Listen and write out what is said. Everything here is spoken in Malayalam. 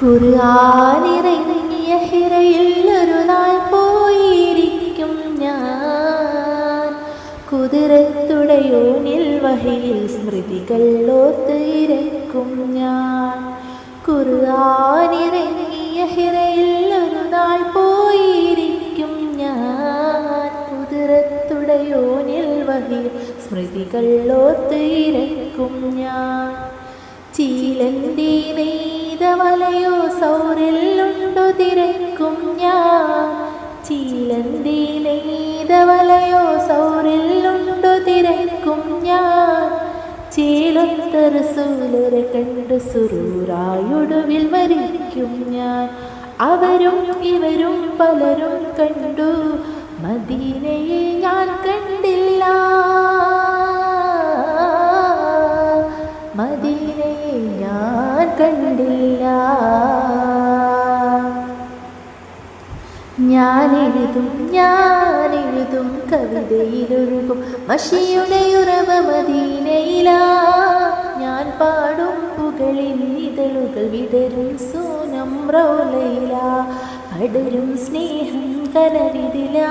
ഖുർആനിറങ്ങിയ ഹിറയിൽ ഒരു നാൾ പോയിരിക്കും ഞാൻ. കുതിരത്തുടയോനിൽ വഹിയിൽ സ്മൃതികൾ ഓർത്തിരക്കും ഞാൻ. ഖുർആനിറങ്ങിയ ഹിറയിൽ ഒരു നാൾ പോയിരിക്കും ഞാൻ. കുതിരത്തുടയോനിൽ വഹിയിൽ സ്മൃതികൾ ഓർത്തിരക്കും ഞാൻ. ചീലന്റെ നെയ്ത വലയോ സൗറിലുണ്ടു തിരക്കും ഞാൻ. ചീലന്റെ നെയ്ത വലയോ സൗറിലുണ്ടു തിരക്കും ഞാൻ. ചേലൊത്ത റസൂലരെ കണ്ടു സുറൂറായൊടുവിൽ മരിക്കും ഞാൻ. അവരും ഇവരും പലരും കണ്ടു, മദീനയെ ഞാൻ കണ്ടില്ല. മദീനയെ ഞാൻ കണ്ടില്ല. ഞാനെഴുതും കവിതയിലൊഴുകും മഷിയുടെ ഉറവ മദീനയിലാ. ഞാൻ പാടും പുകളിൽ ഇതളുകൾ വിടരും സോനം റൗലയിലാ. പടരും സ്നേഹം കനവിതിലാ.